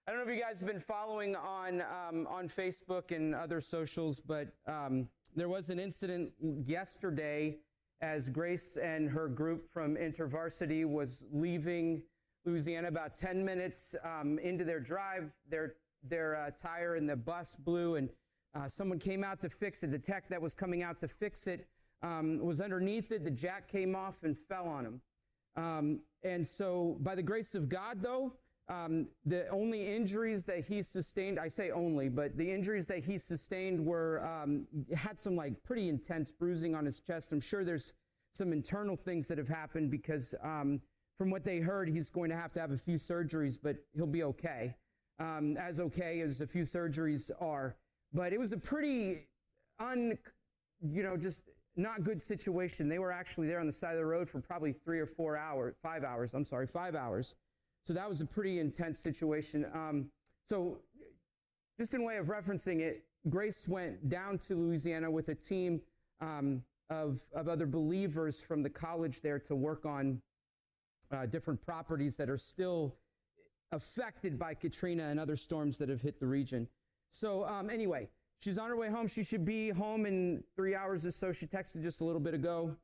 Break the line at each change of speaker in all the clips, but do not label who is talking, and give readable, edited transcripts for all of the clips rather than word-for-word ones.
I don't know if you guys have been following on Facebook and other socials, but there was an incident yesterday as Grace and her group from InterVarsity was leaving Louisiana. About 10 minutes into their drive, their tire in the bus blew, and someone came out to fix it. The tech that was coming out to fix it was underneath it. The jack came off and fell on him. And so by the grace of God, though, the only injuries that he sustained, I say only, but the injuries that he sustained were, had some like pretty intense bruising on his chest. I'm sure there's some internal things that have happened because, from what they heard, he's going to have a few surgeries, but he'll be okay. As okay as a few surgeries are. But it was a pretty just not good situation. They were actually there on the side of the road for probably 5 hours. So that was a pretty intense situation. So just in way of referencing it, Grace went down to Louisiana with a team of other believers from the college there to work on different properties that are still affected by Katrina and other storms that have hit the region. So anyway, she's on her way home. She should be home in 3 hours or so. She texted just a little bit ago.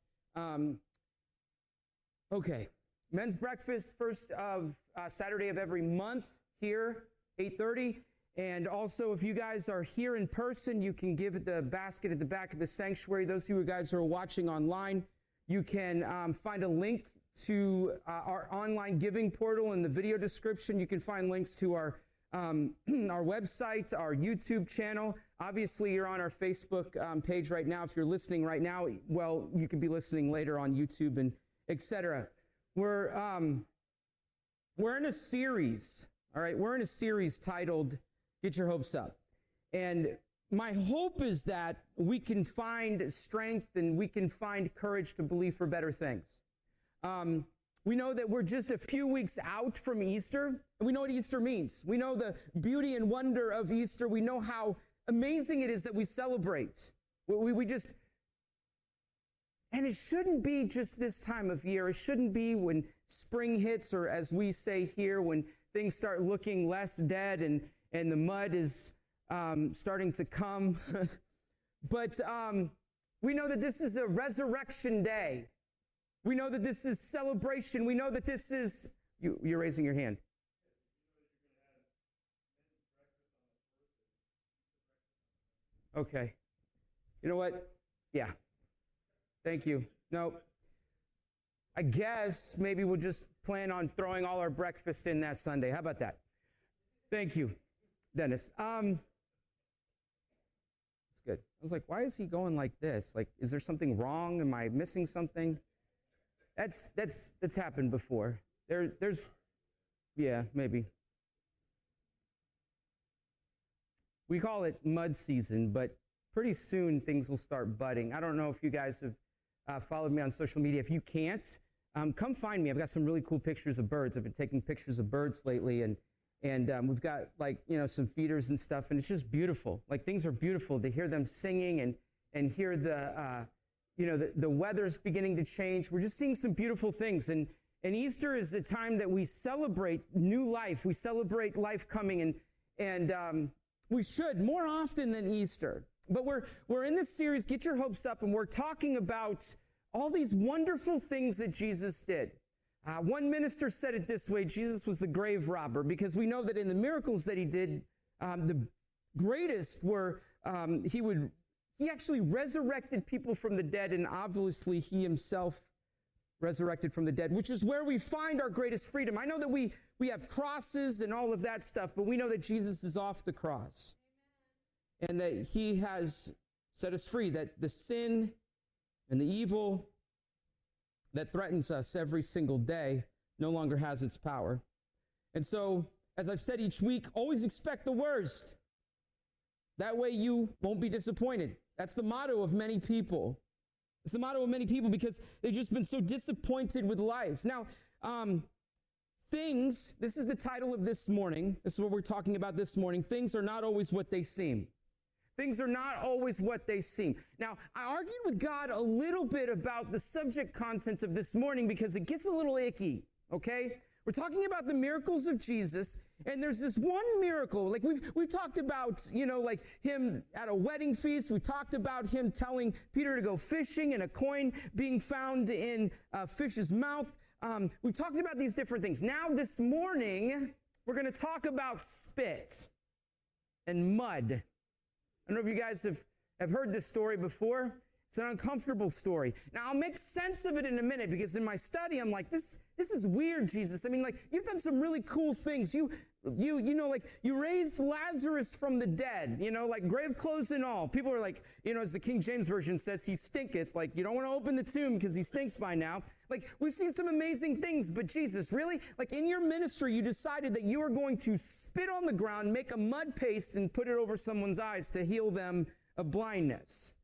Okay. Men's breakfast, first of Saturday of every month here, 8:30. And also, if you guys are here in person, you can give at the basket at the back of the sanctuary. Those of you guys who are watching online, you can find a link to our online giving portal in the video description. You can find links to our website, our YouTube channel. Obviously, you're on our Facebook page right now. If you're listening right now, well, you could be listening later on YouTube and etc. We're in a series, all right? We're in a series titled Get Your Hopes Up. And my hope is that we can find strength and we can find courage to believe for better things. We know that we're just a few weeks out from Easter, and we know what Easter means. We know the beauty and wonder of Easter. We know how amazing it is that we celebrate. And it shouldn't be just this time of year. It shouldn't be when spring hits, or as we say here, when things start looking less dead and the mud is starting to come. But we know that this is a resurrection day. We know that this is celebration. We know that this is... You're raising your hand. Okay. You know what? Yeah. Thank you. No. I guess maybe we'll just plan on throwing all our breakfast in that Sunday. How about that? Thank you, Dennis. That's good. I was like, why is he going like this? Like, is there something wrong? Am I missing something? That's happened before. Yeah, maybe. We call it mud season, but pretty soon things will start budding. I don't know if you guys have followed me on social media. If you can't, come find me. I've got some really cool pictures of birds. I've been taking pictures of birds lately, and we've got some feeders and stuff, and it's just beautiful. Like, things are beautiful to hear them singing and hear the weather's beginning to change. We're just seeing some beautiful things, and Easter is a time that we celebrate new life. We celebrate life coming, and we should more often than Easter. But we're in this series, Get Your Hopes Up, and we're talking about all these wonderful things that Jesus did. One minister said it this way: Jesus was the grave robber, because we know that in the miracles that he did, the greatest were he actually resurrected people from the dead, and obviously he himself resurrected from the dead, which is where we find our greatest freedom. I know that we have crosses and all of that stuff, but we know that Jesus is off the cross. And that he has set us free, that the sin and the evil that threatens us every single day no longer has its power. And so, as I've said each week, always expect the worst. That way you won't be disappointed. That's the motto of many people. It's the motto of many people because they've just been so disappointed with life. Now, this is the title of this morning. This is what we're talking about this morning. Things are not always what they seem. Things are not always what they seem. Now, I argued with God a little bit about the subject content of this morning because it gets a little icky, okay? We're talking about the miracles of Jesus, and there's this one miracle. Like we've talked about, like him at a wedding feast. We talked about him telling Peter to go fishing and a coin being found in a fish's mouth. We talked about these different things. Now this morning, we're going to talk about spit and mud. I don't know if you guys have heard this story before. It's an uncomfortable story. Now, I'll make sense of it in a minute, because in my study, I'm like, this is weird, Jesus. I mean, like, you've done some really cool things. You raised Lazarus from the dead, like grave clothes and all. People are like, as the King James Version says, he stinketh. Like, you don't want to open the tomb because he stinks by now. Like, we've seen some amazing things, but Jesus, really? Like, in your ministry, you decided that you are going to spit on the ground, make a mud paste, and put it over someone's eyes to heal them of blindness.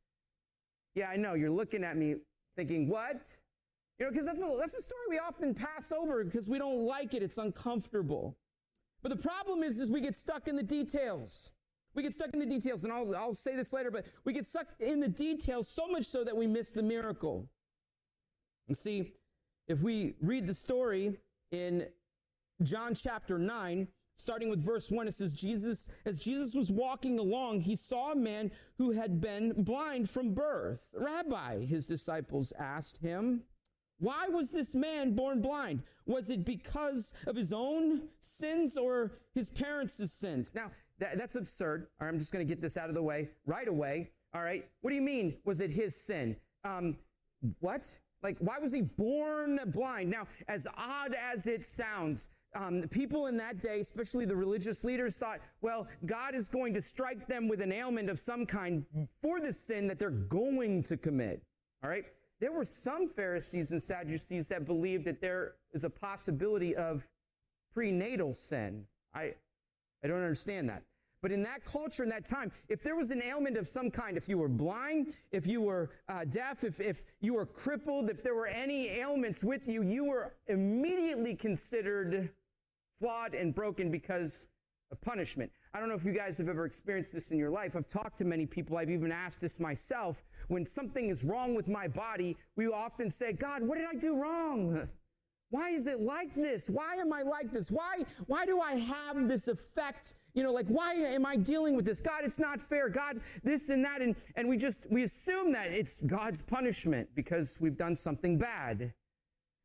Yeah, I know. You're looking at me thinking, what? Because that's a story we often pass over because we don't like it. It's uncomfortable. But the problem is we get stuck in the details. We get stuck in the details, and I'll say this later, but we get stuck in the details so much so that we miss the miracle. And see, if we read the story in John chapter 9, starting with verse 1, it says, as Jesus was walking along, he saw a man who had been blind from birth. Rabbi, his disciples asked him, why was this man born blind? Was it because of his own sins or his parents' sins? Now, that's absurd. All right, I'm just going to get this out of the way right away. All right, what do you mean, was it his sin? What? Like, why was he born blind? Now, as odd as it sounds, people in that day, especially the religious leaders, thought, well, God is going to strike them with an ailment of some kind for the sin that they're going to commit. All right? There were some Pharisees and Sadducees that believed that there is a possibility of prenatal sin. I don't understand that. But in that culture, in that time, if there was an ailment of some kind, if you were blind, if you were deaf, if you were crippled, if there were any ailments with you, you were immediately considered flawed and broken because of punishment. I don't know if you guys have ever experienced this in your life. I've talked to many people. I've even asked this myself. When something is wrong with my body, we often say, God, what did I do wrong? Why is it like this? Why am I like this? Why do I have this effect? Why am I dealing with this? God, it's not fair. God, this and that. And we assume that it's God's punishment because we've done something bad.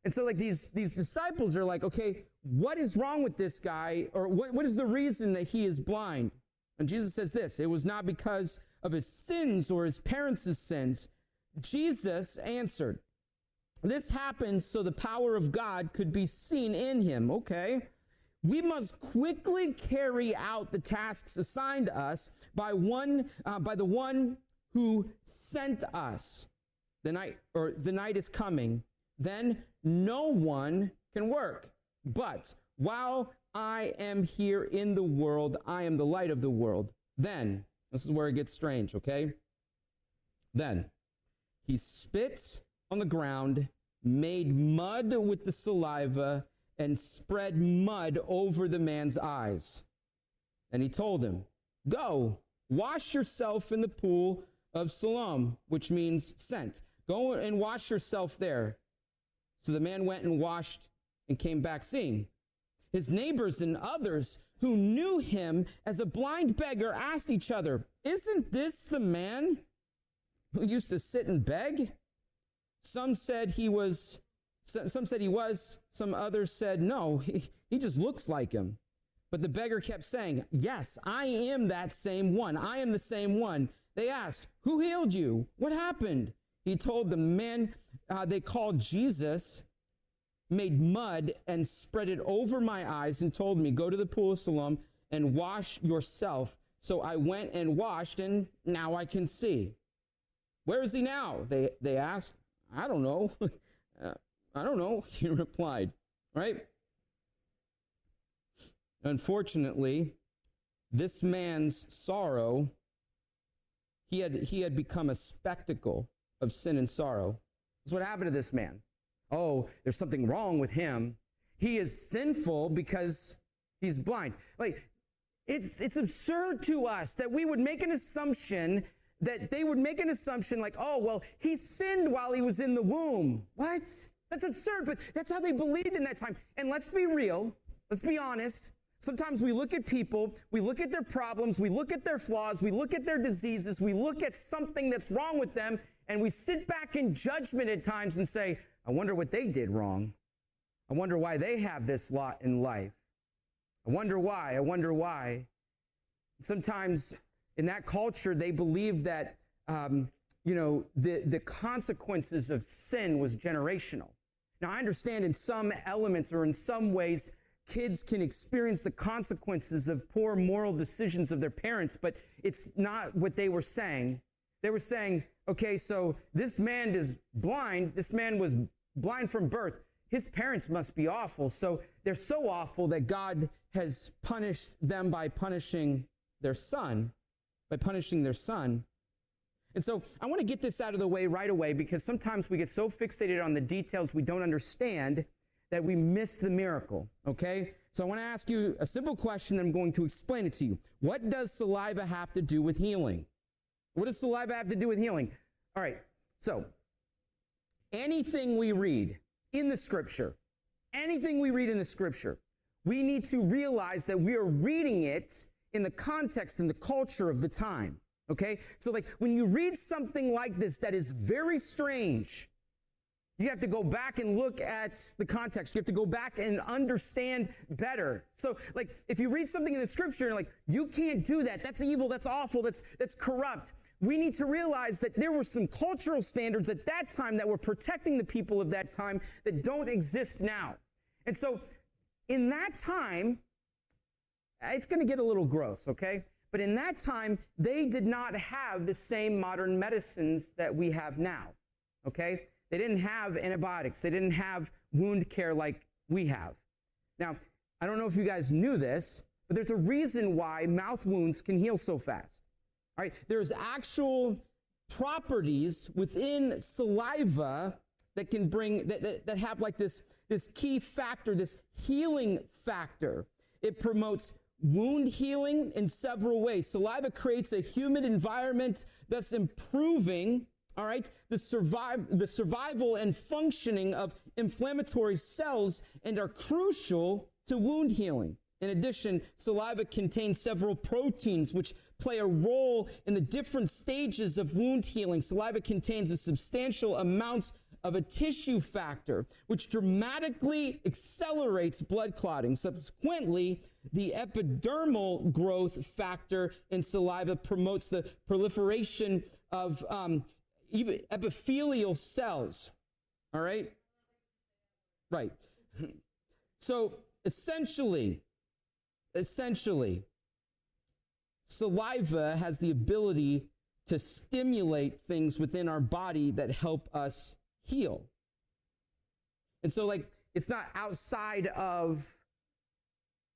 And so these disciples are like, okay, what is wrong with this guy? Or what is the reason that he is blind? And Jesus says this, it was not because of his sins or his parents' sins. Jesus answered, this happened so the power of God could be seen in him. Okay. We must quickly carry out the tasks assigned us by the one who sent us. The night is coming. Then no one can work. But while I am here in the world, I am the light of the world. Then, this is where it gets strange, okay? Then he spit on the ground, made mud with the saliva, and spread mud over the man's eyes. And he told him, go, wash yourself in the pool of Siloam, which means sent. Go and wash yourself there. So the man went and washed and came back seeing. His neighbors and others who knew him as a blind beggar asked each other, isn't this the man who used to sit and beg? Some said he was, some others said, no, he just looks like him. But the beggar kept saying, yes, I am that same one. I am the same one. They asked, who healed you? What happened? He told the man they called Jesus, made mud and spread it over my eyes and told me, go to the pool of Siloam and wash yourself. So I went and washed, and now I can see. Where is he now? They asked. I don't know. I don't know, he replied. Right? Unfortunately, this man's sorrow, he had become a spectacle of sin and sorrow. That's what happened to this man. Oh, there's something wrong with him. He is sinful because he's blind. It's absurd to us that we would make an assumption, that they would make an assumption like, oh, well, he sinned while he was in the womb. What? That's absurd, but that's how they believed in that time. And let's be real. Let's be honest. Sometimes we look at people, we look at their problems, we look at their flaws, we look at their diseases, we look at something that's wrong with them, and we sit back in judgment at times and say, I wonder what they did wrong. I wonder why they have this lot in life. I wonder why. I wonder why. Sometimes in that culture, they believed that, the consequences of sin was generational. Now, I understand in some elements or in some ways, kids can experience the consequences of poor moral decisions of their parents, but it's not what they were saying. They were saying, okay, so this man is blind. This man was blind from birth. His parents must be awful. So they're so awful that God has punished them by punishing their son. And so I want to get this out of the way right away, because sometimes we get so fixated on the details we don't understand that we miss the miracle, okay? So I want to ask you a simple question, and I'm going to explain it to you. What does saliva have to do with healing? What does saliva have to do with healing? All right, so anything we read in the scripture, we need to realize that we are reading it in the context and the culture of the time, okay? So like when you read something like this that is very strange, you have to go back and look at the context. You have to go back and understand better. So like if you read something in the scripture and like, you can't do that. That's evil. That's awful. That's corrupt. We need to realize that there were some cultural standards at that time that were protecting the people of that time that don't exist now. And so in that time, it's going to get a little gross, okay? But in that time, they did not have the same modern medicines that we have now, okay? They didn't have antibiotics. They didn't have wound care like we have. Now, I don't know if you guys knew this, but there's a reason why mouth wounds can heal so fast. All right, there's actual properties within saliva that can bring, that have like this key factor, this healing factor. It promotes wound healing in several ways. Saliva creates a humid environment, thus improving, all right, the survival and functioning of inflammatory cells, and are crucial to wound healing. In addition, saliva contains several proteins which play a role in the different stages of wound healing. Saliva contains a substantial amount of a tissue factor, which dramatically accelerates blood clotting. Subsequently, the epidermal growth factor in saliva promotes the proliferation of epithelial cells. All right? Right. So essentially, saliva has the ability to stimulate things within our body that help us heal. And so, like, it's not outside of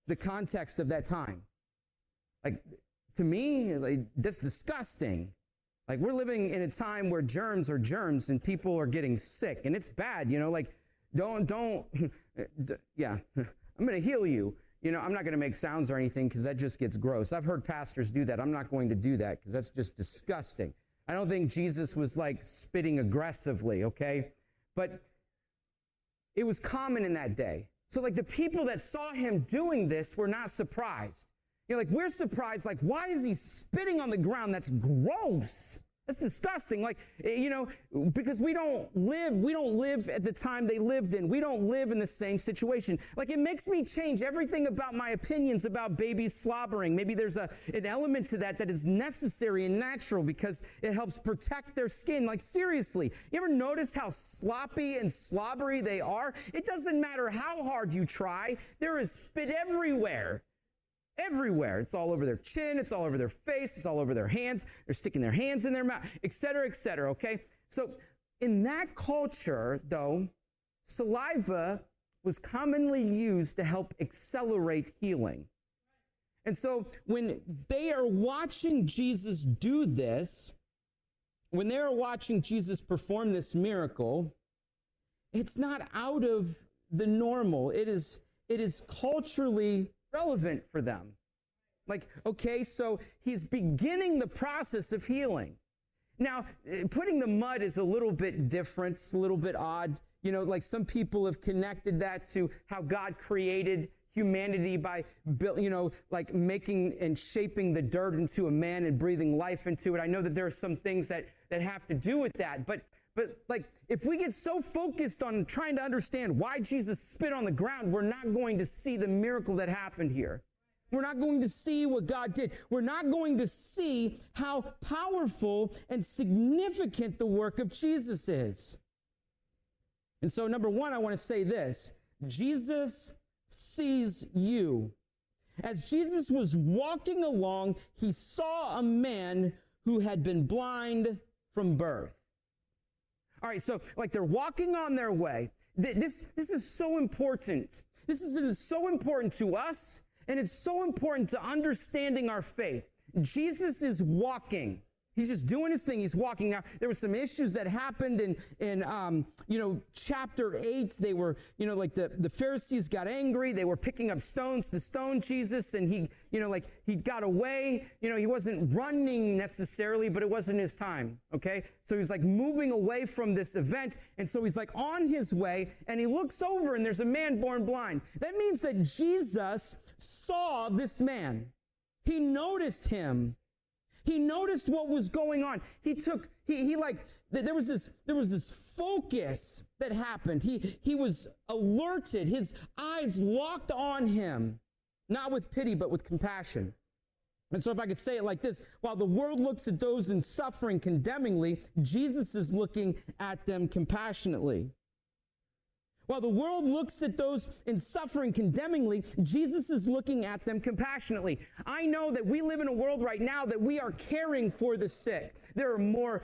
the context of that time. Like, to me, like, that's disgusting. Like, we're living in a time where germs are germs and people are getting sick, and it's bad, you know, like, don't, yeah, I'm going to heal you. You know, I'm not going to make sounds or anything because that just gets gross. I've heard pastors do that. I'm not going to do that because that's just disgusting. I don't think Jesus was like spitting aggressively, okay? But it was common in that day. So like the people that saw him doing this were not surprised. You know, like we're surprised, like why is he spitting on the ground? That's gross. That's disgusting. Like, you know, because we don't live at the time they lived in. We don't live in the same situation. Like, it makes me change everything about my opinions about babies slobbering. Maybe there's an element to that is necessary and natural because it helps protect their skin. Like, seriously, you ever notice how sloppy and slobbery they are? It doesn't matter how hard you try. There is spit everywhere. Everywhere. It's all over their chin. It's all over their face. It's all over their hands. They're sticking their hands in their mouth, et cetera, okay? So in that culture, though, saliva was commonly used to help accelerate healing. And so when they are watching Jesus do this, when they are watching Jesus perform this miracle, it's not out of the normal. It is culturally relevant for them. Like, okay, so he's beginning the process of healing. Now, putting the mud is a little bit different. It's a little bit odd. Like some people have connected that to how God created humanity by, like making and shaping the dirt into a man and breathing life into it. I know that there are some things that have to do with that, but like if we get so focused on trying to understand why Jesus spit on the ground, we're not going to see the miracle that happened here. We're not going to see what God did. We're not going to see how powerful and significant the work of Jesus is. And so, number one, I want to say this: Jesus sees you. As Jesus was walking along, he saw a man who had been blind from birth. All right, so like they're walking on their way. This is so important. This is so important to us, and it's so important to understanding our faith. Jesus is walking. He's just doing his thing. He's walking. Now, there were some issues that happened in chapter 8. They were, like the Pharisees got angry. They were picking up stones to stone Jesus, and he got away. He wasn't running necessarily, but it wasn't his time, okay? So he's like moving away from this event, and so he's like on his way, and he looks over, and there's a man born blind. That means that Jesus saw this man. He noticed him. He noticed what was going on. There was this focus that happened. He was alerted. His eyes locked on him, not with pity, but with compassion. And so if I could say it like this: while the world looks at those in suffering condemningly, Jesus is looking at them compassionately. While the world looks at those in suffering condemningly, Jesus is looking at them compassionately. I know that we live in a world right now that we are caring for the sick. There are more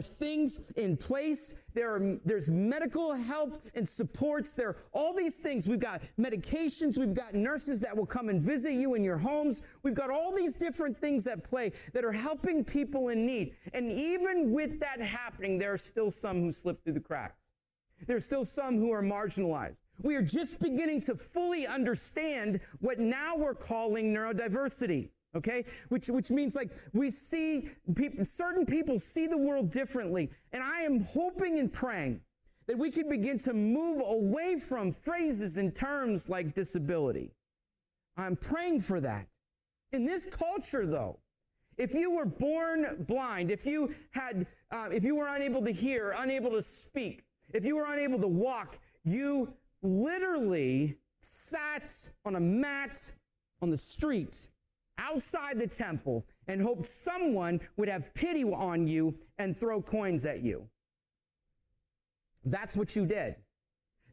things in place. There's medical help and supports. There are all these things. We've got medications. We've got nurses that will come and visit you in your homes. We've got all these different things at play that are helping people in need. And even with that happening, there are still some who slip through the cracks. There's still some who are marginalized. We are just beginning to fully understand what now we're calling neurodiversity, okay? Which means like we see certain people see the world differently. And I am hoping and praying that we can begin to move away from phrases and terms like disability. I'm praying for that. In this culture, though, if you were born blind, if you were unable to hear, unable to speak, if you were unable to walk, you literally sat on a mat on the street outside the temple and hoped someone would have pity on you and throw coins at you. That's what you did.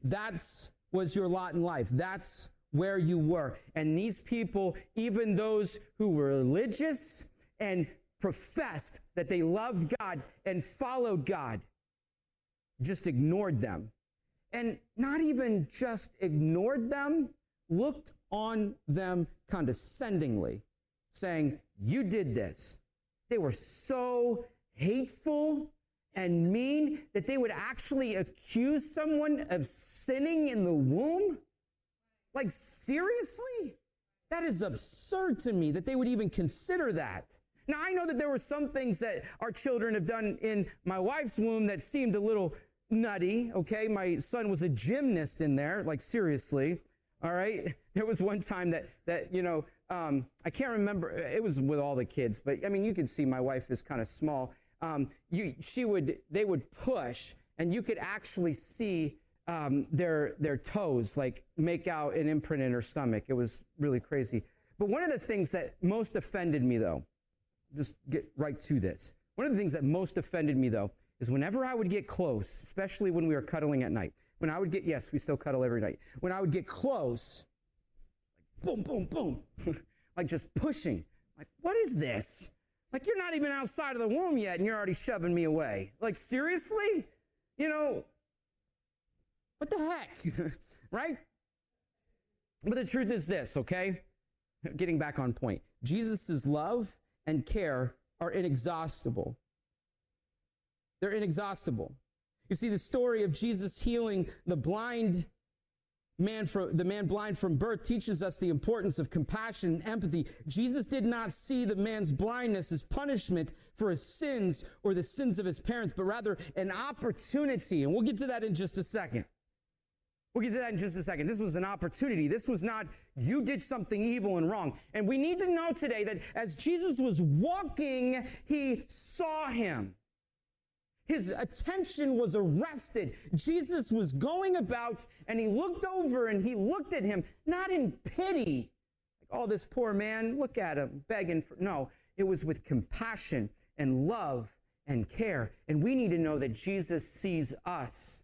That was your lot in life. That's where you were. And these people, even those who were religious and professed that they loved God and followed God, just ignored them. And not even just ignored them, looked on them condescendingly, saying, "You did this." They were so hateful and mean that they would actually accuse someone of sinning in the womb? Like, seriously? That is absurd to me that they would even consider that. Now, I know that there were some things that our children have done in my wife's womb that seemed a little nutty, okay? My son was a gymnast in there, like seriously, all right? There was one time that I can't remember, it was with all the kids, but I mean, you can see my wife is kind of small. They would push, and you could actually see their toes, like make out an imprint in her stomach. It was really crazy. But one of the things that most offended me, though, just get right to this. One of the things that most offended me, though, is whenever I would get close, especially when we were cuddling at night, yes, we still cuddle every night. When I would get close, like boom, boom, boom, like just pushing. Like, what is this? Like, you're not even outside of the womb yet, and you're already shoving me away. Like, seriously? What the heck? Right? But the truth is this, okay? Getting back on point. Jesus' love and care are inexhaustible. They're inexhaustible. You see, the story of Jesus healing the blind the man blind from birth teaches us the importance of compassion and empathy. Jesus did not see the man's blindness as punishment for his sins or the sins of his parents, but rather an opportunity. And we'll get to that in just a second. This was an opportunity. This was not, you did something evil and wrong. And we need to know today that as Jesus was walking, he saw him. His attention was arrested. Jesus was going about and he looked over and he looked at him, not in pity. Like, oh, this poor man, look at him, begging for, no, it was with compassion and love and care. And we need to know that Jesus sees us.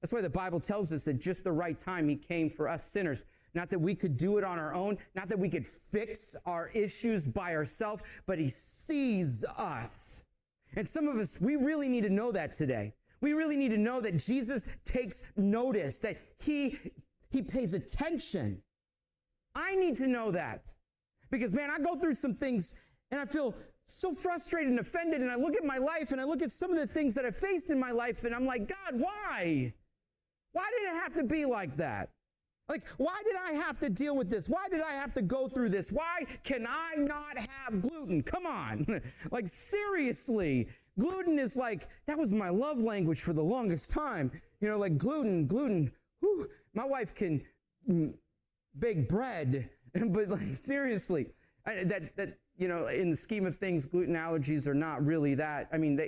That's why the Bible tells us at just the right time, he came for us sinners. Not that we could do it on our own, not that we could fix our issues by ourselves, but he sees us. And some of us, we really need to know that today. We really need to know that Jesus takes notice, that he pays attention. I need to know that. Because, man, I go through some things and I feel so frustrated and offended, and I look at my life and I look at some of the things that I've faced in my life, and I'm like, God, why? Why did it have to be like that? Like, why did I have to deal with this? Why did I have to go through this? Why can I not have gluten? Come on. Like, seriously. Gluten is like, that was my love language for the longest time. You know, like gluten. Whew, my wife can bake bread. But like, seriously, you know, in the scheme of things, gluten allergies are not really that. I mean,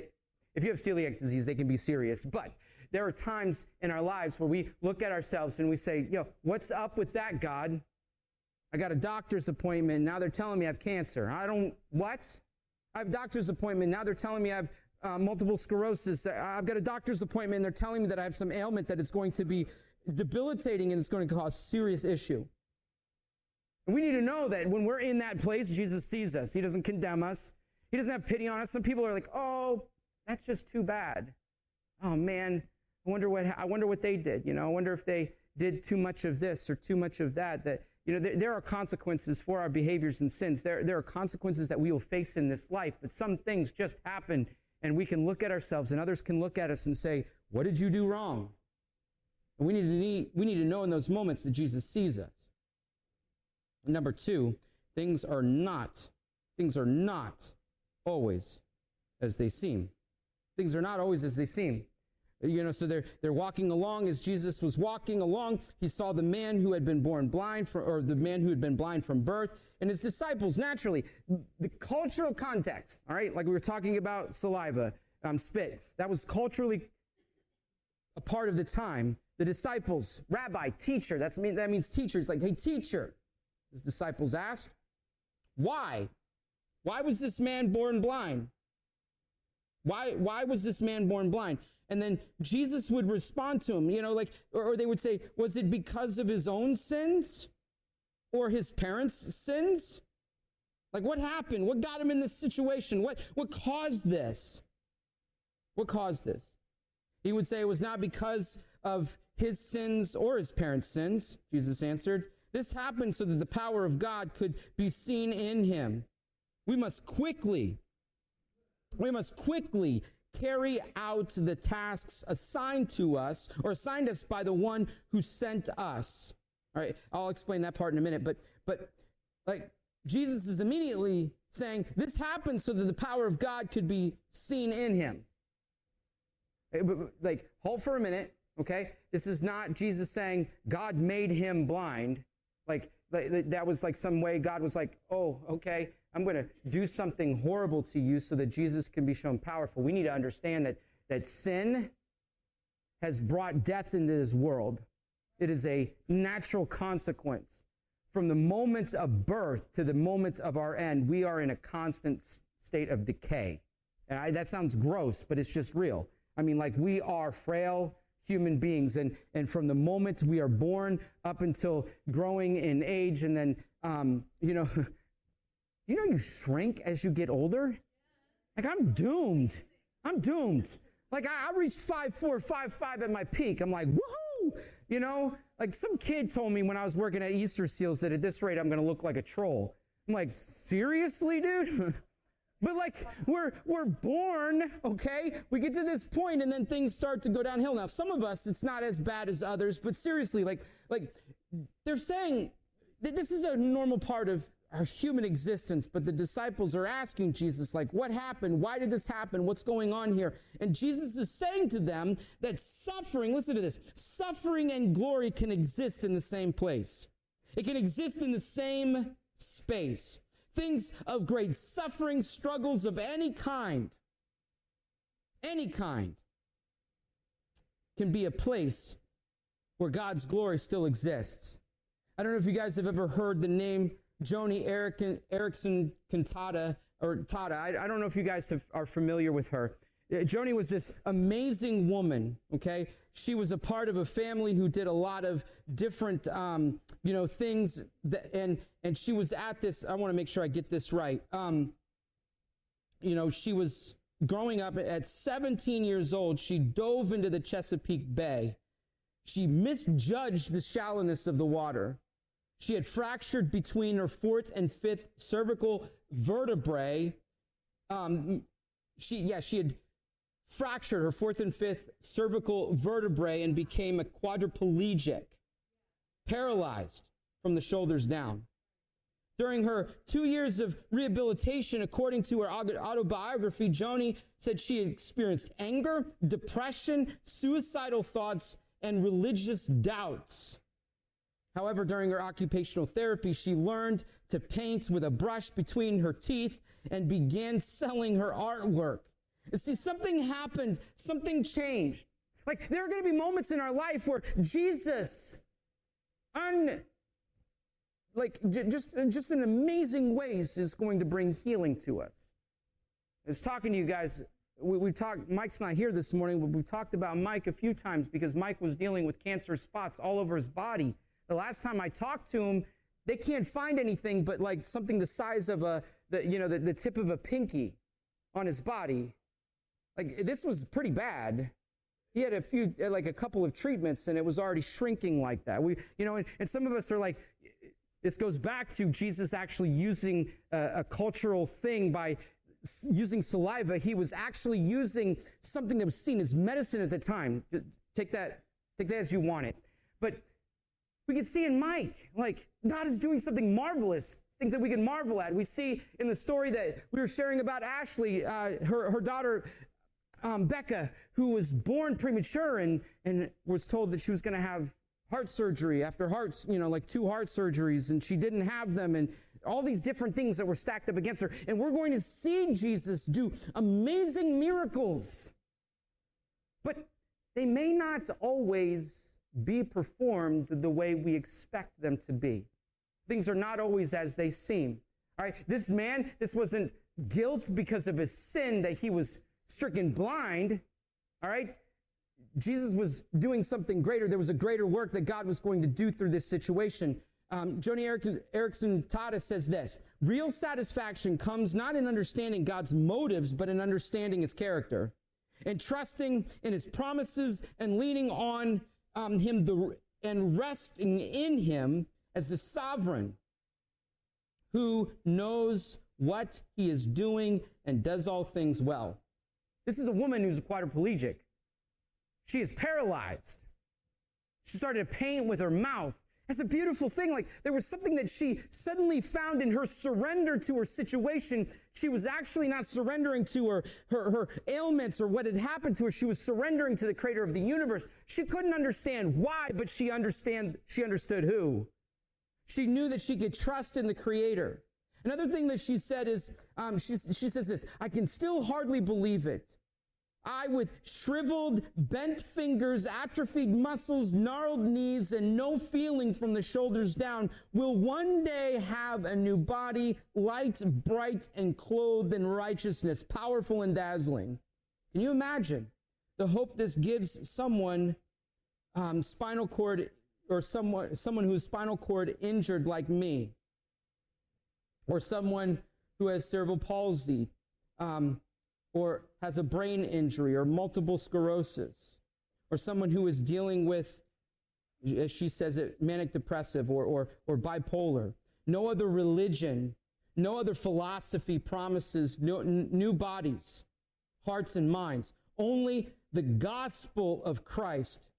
if you have celiac disease, they can be serious. But there are times in our lives where we look at ourselves and we say, yo, what's up with that, God? I got a doctor's appointment. Now they're telling me I have cancer. What? I have a doctor's appointment. Now they're telling me I have multiple sclerosis. I've got a doctor's appointment and they're telling me that I have some ailment that is going to be debilitating and it's going to cause serious issue. And we need to know that when we're in that place, Jesus sees us. He doesn't condemn us. He doesn't have pity on us. Some people are like, oh, that's just too bad. Oh, man. I wonder what they did. You know, I wonder if they did too much of this or too much of that. That, you know, there are consequences for our behaviors and sins. There are consequences that we will face in this life. But some things just happen, and we can look at ourselves, and others can look at us and say, "What did you do wrong?" And we need to know in those moments that Jesus sees us. Number two, things are not always as they seem. Things are not always as they seem. You know, so they're walking along. As Jesus was walking along, he saw the man who had been born blind, or the man who had been blind from birth, and his disciples. Naturally, the cultural context, all right, like we were talking about saliva, spit, that was culturally a part of the time. The disciples, rabbi, teacher, that means teacher. It's like, hey, teacher. His disciples asked, why? Why was this man born blind? Why was this man born blind? And then Jesus would respond to him, you know, like, or they would say, was it because of his own sins or his parents' sins? Like, what happened? What got him in this situation? What caused this? What caused this? He would say it was not because of his sins or his parents' sins. Jesus answered, this happened so that the power of God could be seen in him. We must quickly carry out the tasks assigned to us, or assigned us by the one who sent us. All right, I'll explain that part in a minute, but like, Jesus is immediately saying, this happened so that the power of God could be seen in him. Like, hold for a minute, okay? This is not Jesus saying God made him blind. Like that was like some way God was like, oh, okay, I'm going to do something horrible to you so that Jesus can be shown powerful. We need to understand that sin has brought death into this world. It is a natural consequence. From the moment of birth to the moment of our end, we are in a constant state of decay. And that sounds gross, but it's just real. I mean, like, we are frail human beings, and from the moment we are born up until growing in age, and then, you you shrink as you get older? Like, I'm doomed. Like, I reached 5'4", 5'5" at my peak. I'm like, woohoo! You know, like, some kid told me when I was working at Easter Seals that at this rate, I'm going to look like a troll. I'm like, seriously, dude? But like we're born, okay? We get to this point and then things start to go downhill. Now, some of us, it's not as bad as others, but seriously, like they're saying that this is a normal part of our human existence, but the disciples are asking Jesus, like, what happened? Why did this happen? What's going on here? And Jesus is saying to them that suffering, listen to this, suffering and glory can exist in the same place. It can exist in the same space. Things of great suffering, struggles of any kind, can be a place where God's glory still exists. I don't know if you guys have ever heard the name Joni Eareckson Tada. I don't know if you guys are familiar with her. Joni was this amazing woman, okay? She was a part of a family who did a lot of different, things, and she was at this, I want to make sure I get this right. She was growing up at 17 years old. She dove into the Chesapeake Bay. She misjudged the shallowness of the water. She had fractured between her fourth and fifth cervical vertebrae. She had fractured her fourth and fifth cervical vertebrae and became a quadriplegic, paralyzed from the shoulders down. During her 2 years of rehabilitation, according to her autobiography, Joni said she experienced anger, depression, suicidal thoughts, and religious doubts. However, during her occupational therapy, she learned to paint with a brush between her teeth and began selling her artwork. You see, something happened, something changed. Like, there are going to be moments in our life where Jesus, just in amazing ways, is going to bring healing to us. I was talking to you guys, we talked, Mike's not here this morning, but we talked about Mike a few times because Mike was dealing with cancer spots all over his body. The last time I talked to him, they can't find anything but like something the size of the tip of a pinky on his body. Like, this was pretty bad. He had a couple of treatments and it was already shrinking like that. And some of us are like, this goes back to Jesus actually using a cultural thing by using saliva. He was actually using something that was seen as medicine at the time. Take that as you want it. But we can see in Mike, like, God is doing something marvelous, things that we can marvel at. We see in the story that we were sharing about Ashley, her daughter, Becca, who was born premature and was told that she was going to have heart surgery after like 2 heart surgeries, and she didn't have them, and all these different things that were stacked up against her. And we're going to see Jesus do amazing miracles. But they may not always be performed the way we expect them to be. Things are not always as they seem. All right, this wasn't guilt because of his sin that he was stricken blind. All right, Jesus was doing something greater. There was a greater work that God was going to do through this situation. Joni Eareckson Tada says this: real satisfaction comes not in understanding God's motives, but in understanding his character and trusting in his promises and leaning on him and resting in him as the sovereign who knows what he is doing and does all things well. This is a woman who's a quadriplegic. She is paralyzed. She started to paint with her mouth. That's a beautiful thing. Like, there was something that she suddenly found in her surrender to her situation. She was actually not surrendering to her ailments or what had happened to her. She was surrendering to the creator of the universe. She couldn't understand why, but she understood who. She knew that she could trust in the creator. Another thing that she said is, she says this: I can still hardly believe it. I, with shriveled, bent fingers, atrophied muscles, gnarled knees, and no feeling from the shoulders down, will one day have a new body, light, bright, and clothed in righteousness, powerful and dazzling. Can you imagine the hope this gives someone spinal cord, or someone who's spinal cord injured like me, or someone who has cerebral palsy, or has a brain injury or multiple sclerosis, or someone who is dealing with, as she says it, manic depressive or bipolar. No other religion, No other philosophy promises new bodies, hearts, and minds. Only the gospel of Christ.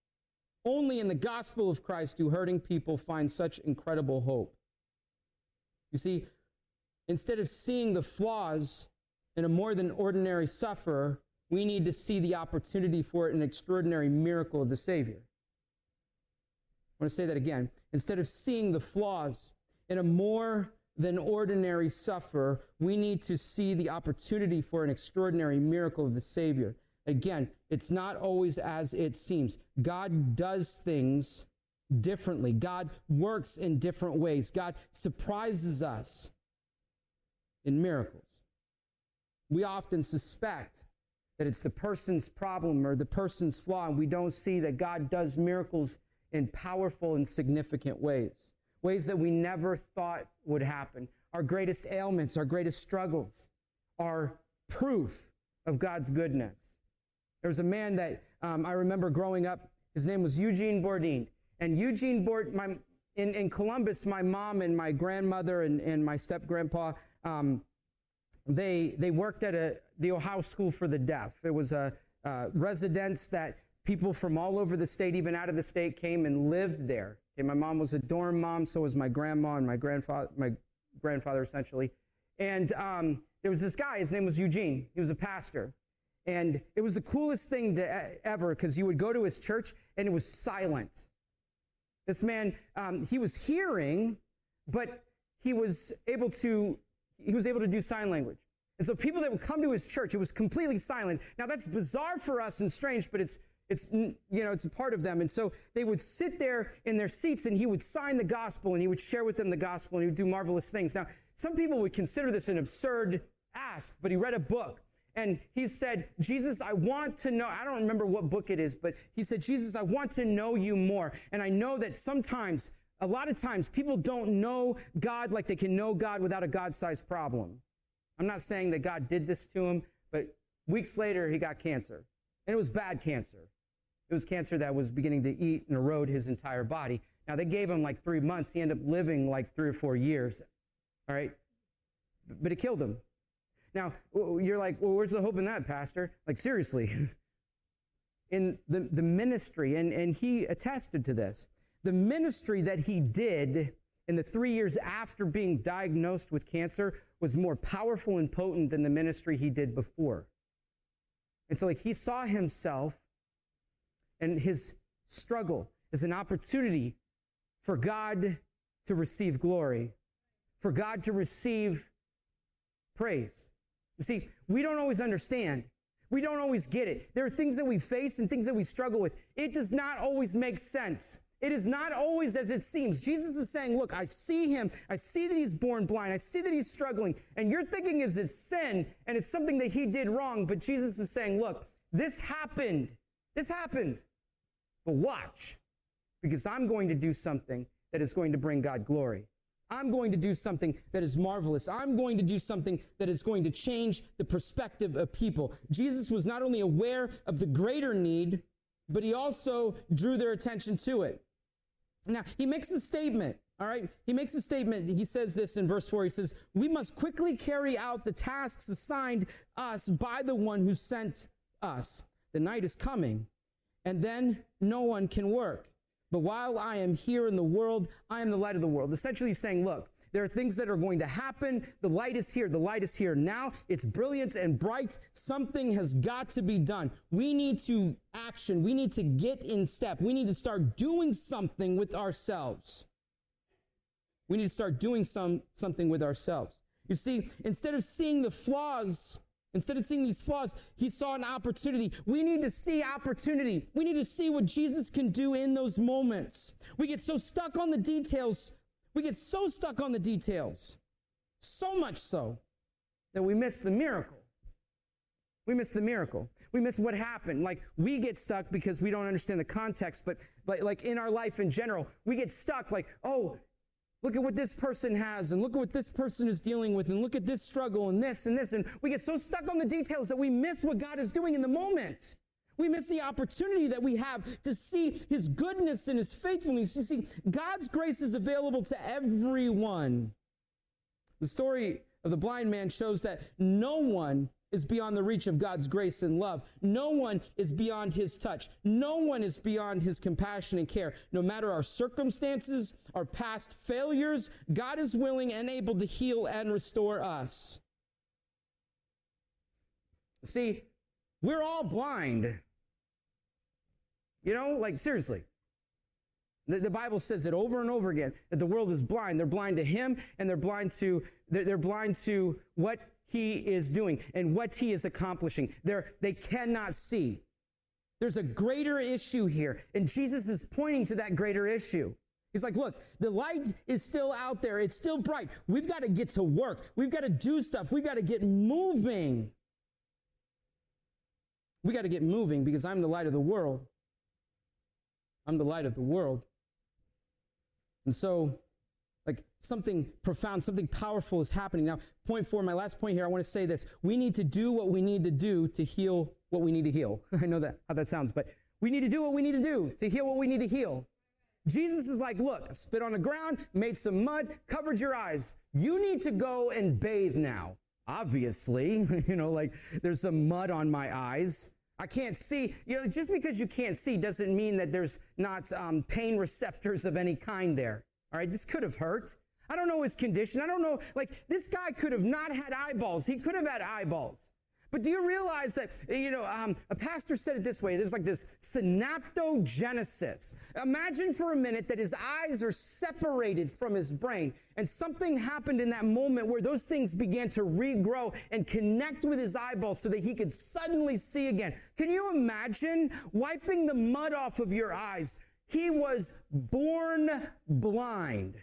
Only in the gospel of Christ do hurting people find such incredible hope. You see, instead of seeing the flaws in a more than ordinary sufferer, we need to see the opportunity for an extraordinary miracle of the Savior. I want to say that again. Instead of seeing the flaws in a more than ordinary sufferer, we need to see the opportunity for an extraordinary miracle of the Savior. Again, it's not always as it seems. God does things differently. God works in different ways. God surprises us in miracles. We often suspect that it's the person's problem or the person's flaw, and we don't see that God does miracles in powerful and significant ways, ways that we never thought would happen. Our greatest ailments, our greatest struggles are proof of God's goodness. There was a man that I remember growing up. His name was Eugene Bourdin. And Eugene Bourdin, in Columbus, my mom and my grandmother and my step-grandpa, they worked at the Ohio School for the Deaf. It was a residence that people from all over the state, even out of the state, came and lived there. Okay, my mom was a dorm mom, so was my grandma and my grandfather essentially. And there was this guy, his name was Eugene. He was a pastor. And it was the coolest thing ever, because you would go to his church and it was silent. This man, he was hearing, but he was able to do sign language. And so people that would come to his church, it was completely silent. Now that's bizarre for us and strange, but it's a part of them. And so they would sit there in their seats and he would sign the gospel and he would share with them the gospel and he would do marvelous things. Now, some people would consider this an absurd ask, but he read a book. And he said, Jesus, I want to know, I don't remember what book it is, but he said, Jesus, I want to know you more. And I know that sometimes, a lot of times, people don't know God like they can know God without a God-sized problem. I'm not saying that God did this to him, but weeks later, he got cancer. And it was bad cancer. It was cancer that was beginning to eat and erode his entire body. Now, they gave him like 3 months. He ended up living like 3 or 4 years. All right? But it killed him. Now, you're like, well, where's the hope in that, Pastor? Like, seriously. In the ministry, and he attested to this, the ministry that he did in the 3 years after being diagnosed with cancer was more powerful and potent than the ministry he did before. And so, like, he saw himself and his struggle as an opportunity for God to receive glory, for God to receive praise. You see, we don't always understand. We don't always get it. There are things that we face and things that we struggle with. It does not always make sense. It is not always as it seems. Jesus is saying, look, I see him. I see that he's born blind. I see that he's struggling. And you're thinking it's sin and it's something that he did wrong. But Jesus is saying, look, this happened. This happened. But watch, because I'm going to do something that is going to bring God glory. I'm going to do something that is marvelous. I'm going to do something that is going to change the perspective of people. Jesus was not only aware of the greater need, but he also drew their attention to it. Now, he makes a statement, all right? He makes a statement. He says this in verse 4. He says, we must quickly carry out the tasks assigned us by the one who sent us. The night is coming, and then no one can work. But while I am here in the world, I am the light of the world. Essentially saying, look, there are things that are going to happen. The light is here. The light is here now. It's brilliant and bright. Something has got to be done. We need to action. We need to get in step. We need to start doing something with ourselves. We need to start doing something with ourselves. You see, instead of seeing the flaws, instead of seeing these flaws, he saw an opportunity. We need to see opportunity. We need to see what Jesus can do in those moments. We get so stuck on the details. We get so stuck on the details. So much so that we miss the miracle. We miss the miracle. We miss what happened. Like, we get stuck because we don't understand the context, but like in our life in general, we get stuck like, oh, look at what this person has, and look at what this person is dealing with, and look at this struggle, and this, and this. And we get so stuck on the details that we miss what God is doing in the moment. We miss the opportunity that we have to see his goodness and his faithfulness. You see, God's grace is available to everyone. The story of the blind man shows that no one is beyond the reach of God's grace and love. No one is beyond his touch. No one is beyond his compassion and care. No matter our circumstances, our past failures, God is willing and able to heal and restore us. See, we're all blind. You know, like seriously. The Bible says it over and over again, that the world is blind. They're blind to him, and they're blind to what he is doing and what he is accomplishing. They cannot see. There's a greater issue here, and Jesus is pointing to that greater issue. He's like, look, the light is still out there. It's still bright. We've got to get to work. We've got to do stuff. We've got to get moving. We got to get moving because I'm the light of the world. I'm the light of the world. And so, like, something profound, something powerful is happening. Now, point 4, my last point here, I want to say this. We need to do what we need to do to heal what we need to heal. I know that how that sounds, but we need to do what we need to do to heal what we need to heal. Jesus is like, look, spit on the ground, made some mud, covered your eyes. You need to go and bathe now. Obviously, like there's some mud on my eyes. I can't see. Just because you can't see doesn't mean that there's not pain receptors of any kind there. All right, this could have hurt. I don't know his condition. I don't know, like this guy could have not had eyeballs. He could have had eyeballs. But do you realize that, a pastor said it this way, there's like this synaptogenesis. Imagine for a minute that his eyes are separated from his brain, and something happened in that moment where those things began to regrow and connect with his eyeballs so that he could suddenly see again. Can you imagine wiping the mud off of your eyes? He was born blind.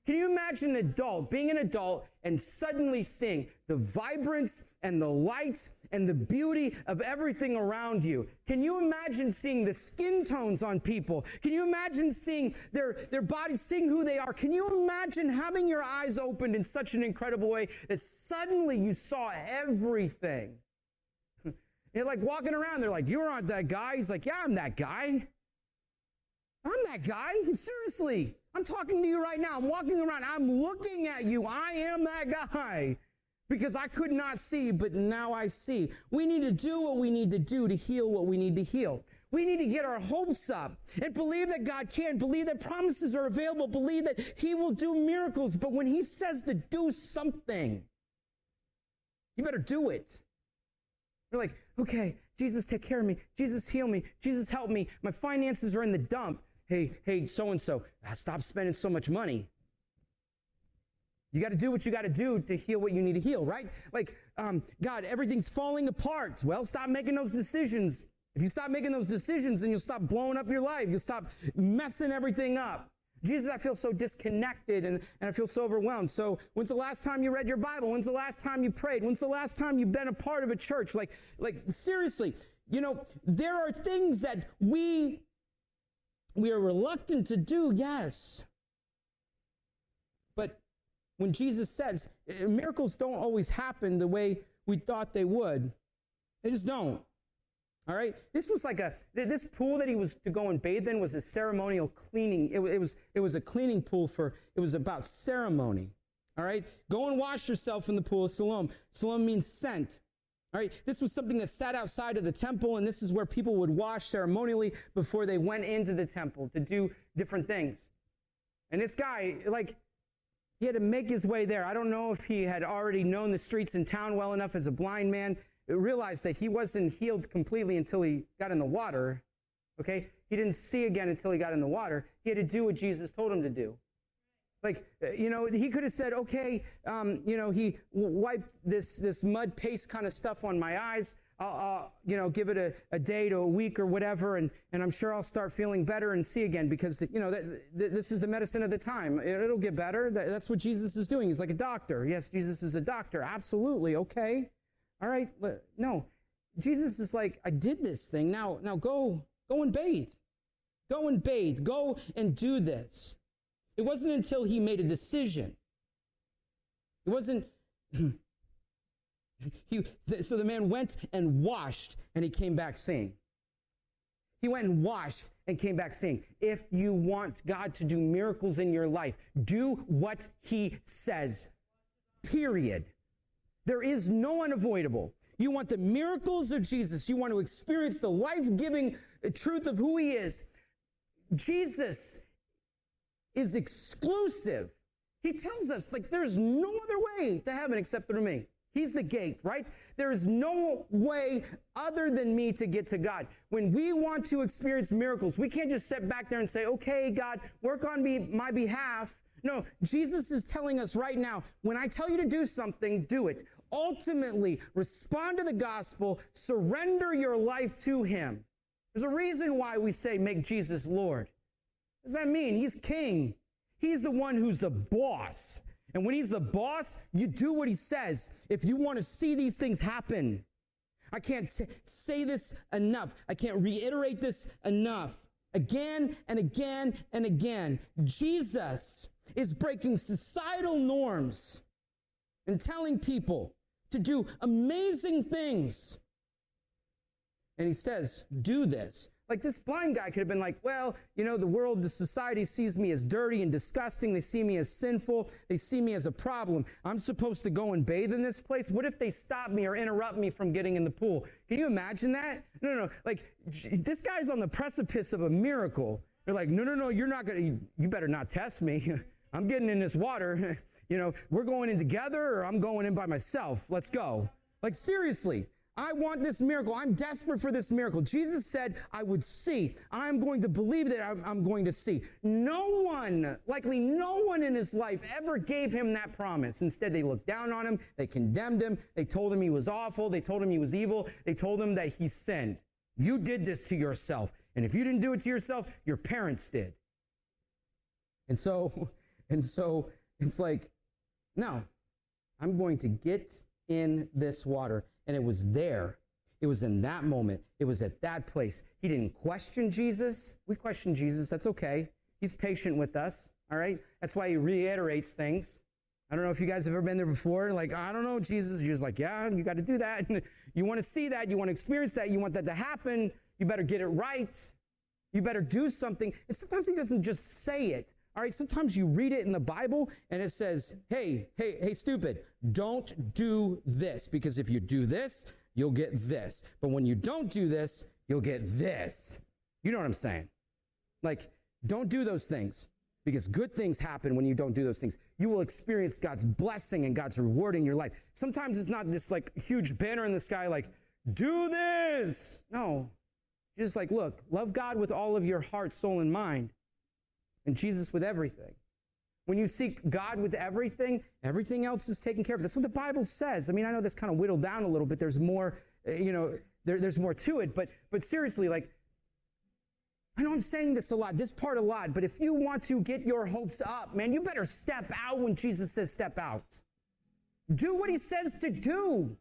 Can you imagine an adult, being an adult, and suddenly seeing the vibrance and the light and the beauty of everything around you? Can you imagine seeing the skin tones on people? Can you imagine seeing their bodies, seeing who they are? Can you imagine having your eyes opened in such an incredible way that suddenly you saw everything? You're like walking around, they're like, you're not that guy. He's like, yeah, I'm that guy. I'm that guy. Seriously. I'm talking to you right now. I'm walking around. I'm looking at you. I am that guy because I could not see, but now I see. We need to do what we need to do to heal what we need to heal. We need to get our hopes up and believe that God can, believe that promises are available, believe that he will do miracles. But when he says to do something, you better do it. You're like, okay, Jesus, take care of me. Jesus, heal me. Jesus, help me. My finances are in the dump. Hey, so-and-so, stop spending so much money. You got to do what you got to do to heal what you need to heal, right? Like, God, everything's falling apart. Well, stop making those decisions. If you stop making those decisions, then you'll stop blowing up your life. You'll stop messing everything up. Jesus, I feel so disconnected and I feel so overwhelmed. So when's the last time you read your Bible? When's the last time you prayed? When's the last time you've been a part of a church? Like seriously, there are things that we are reluctant to do, yes. But when Jesus says, miracles don't always happen the way we thought they would. They just don't. All right? This was like this pool that he was to go and bathe in was a ceremonial cleaning. It was a cleaning pool it was about ceremony. All right? Go and wash yourself in the pool of Siloam. Siloam means sent. All right, this was something that sat outside of the temple, and this is where people would wash ceremonially before they went into the temple to do different things. And this guy, he had to make his way there. I don't know if he had already known the streets in town well enough as a blind man, realized that he wasn't healed completely until he got in the water, okay? He didn't see again until he got in the water. He had to do what Jesus told him to do. He could have said, okay, he wiped this mud paste kind of stuff on my eyes. I'll give it a day to a week or whatever, and I'm sure I'll start feeling better and see again because, this is the medicine of the time. It'll get better. That's what Jesus is doing. He's like a doctor. Yes, Jesus is a doctor. Absolutely. Okay. All right. No, Jesus is like, I did this thing. Now go and bathe. Go and bathe. Go and do this. It wasn't until he made a decision. It wasn't, so the man went and washed and he came back seeing. He went and washed and came back seeing. If you want God to do miracles in your life, do what he says. period. There is no unavoidable. You want the miracles of Jesus. You want to experience the life-giving truth of who he is. Jesus is exclusive. He tells us, like, there's no other way to heaven except through me. He's the gate, right? There is no way other than me to get to God. When we want to experience miracles, we can't just sit back there and say, okay, God, work on my behalf. No, Jesus is telling us right now, when I tell you to do something, do it. Ultimately, respond to the gospel, surrender your life to him. There's a reason why we say, make Jesus Lord. What does that mean? He's king. He's the one who's the boss. And when he's the boss, you do what he says. If you want to see these things happen, I can't say this enough. I can't reiterate this enough. Again and again and again, Jesus is breaking societal norms and telling people to do amazing things. And he says, do this. Like, this blind guy could have been like, well, you know, the society sees me as dirty and disgusting. They see me as sinful. They see me as a problem. I'm supposed to go and bathe in this place. What if they stop me or interrupt me from getting in the pool? Can you imagine that? No. Like, this guy's on the precipice of a miracle. They're like, no, you're not going to, you better not test me. I'm getting in this water. You know, we're going in together or I'm going in by myself. Let's go. Like, seriously. I want this miracle. I'm desperate for this miracle. Jesus said I would see. I'm going to believe that I'm going to see. Likely no one in his life ever gave him that promise. Instead, they looked down on him. They condemned him. They told him he was awful. They told him he was evil. They told him that he sinned. You did this to yourself. And if you didn't do it to yourself, your parents did. And so it's like, no, I'm going to get in this water. And it was there. It was in that moment. It was at that place. He didn't question Jesus. We question Jesus. That's okay. He's patient with us. All right. That's why he reiterates things. I don't know if you guys have ever been there before. Like, I don't know, Jesus. You're just like, yeah, you got to do that. You want to see that. You want to experience that. You want that to happen. You better get it right. You better do something. And sometimes he doesn't just say it. All right, sometimes you read it in the Bible and it says, hey, stupid, don't do this, because if you do this, you'll get this. But when you don't do this, you'll get this. You know what I'm saying? Like, don't do those things, because good things happen when you don't do those things. You will experience God's blessing and God's reward in your life. Sometimes it's not this like huge banner in the sky like, do this. No, just like, look, love God with all of your heart, soul, and mind. And Jesus with everything. When you seek God with everything, everything else is taken care of. That's what the Bible says. I mean, I know that's kind of whittled down a little bit. There's more, there's more to it. But seriously, like, I know I'm saying this part a lot, but if you want to get your hopes up, man, you better step out when Jesus says step out. Do what he says to do.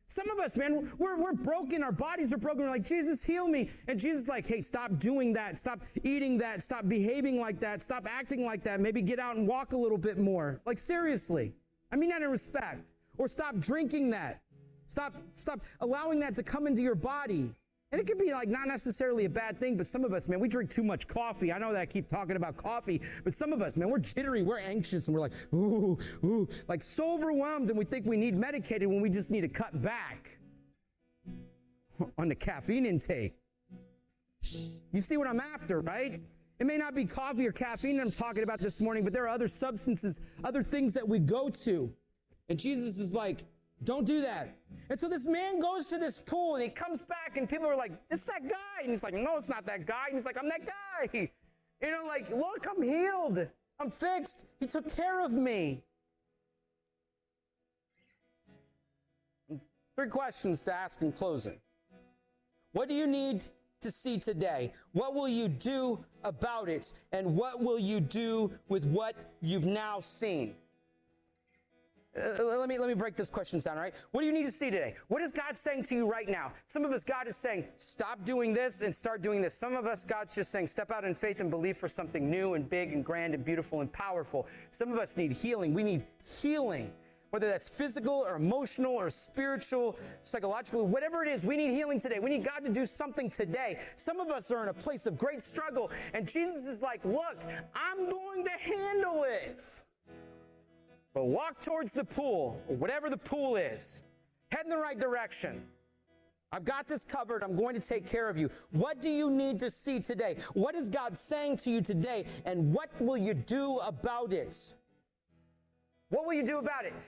Some of us, man, we're broken. Our bodies are broken. We're like, Jesus, heal me. And Jesus is like, hey, stop doing that. Stop eating that. Stop behaving like that. Stop acting like that. Maybe get out and walk a little bit more. Like, seriously. I mean that in respect. Or stop drinking that. Stop allowing that to come into your body. And it could be like not necessarily a bad thing, but some of us, man, we drink too much coffee. I know that I keep talking about coffee, but some of us, man, we're jittery, we're anxious, and we're like, ooh, like so overwhelmed, and we think we need medicated when we just need to cut back on the caffeine intake. You see what I'm after, right? It may not be coffee or caffeine that I'm talking about this morning, but there are other substances, other things that we go to. And Jesus is like, don't do that. And so this man goes to this pool and he comes back and people are like, it's that guy. And he's like, no, it's not that guy. And he's like, I'm that guy. You know, like, look, I'm healed. I'm fixed. He took care of me. 3 questions to ask in closing. What do you need to see today? What will you do about it? And what will you do with what you've now seen? Let me break this question down, all right? What do you need to see today? What is God saying to you right now? Some of us, God is saying, stop doing this and start doing this. Some of us, God's just saying, step out in faith and believe for something new and big and grand and beautiful and powerful. Some of us need healing. We need healing, whether that's physical or emotional or spiritual, psychological, whatever it is, we need healing today. We need God to do something today. Some of us are in a place of great struggle, and Jesus is like, look, I'm going to handle it. But walk towards the pool, or whatever the pool is. Head in the right direction. I've got this covered. I'm going to take care of you. What do you need to see today? What is God saying to you today? And what will you do about it? What will you do about it?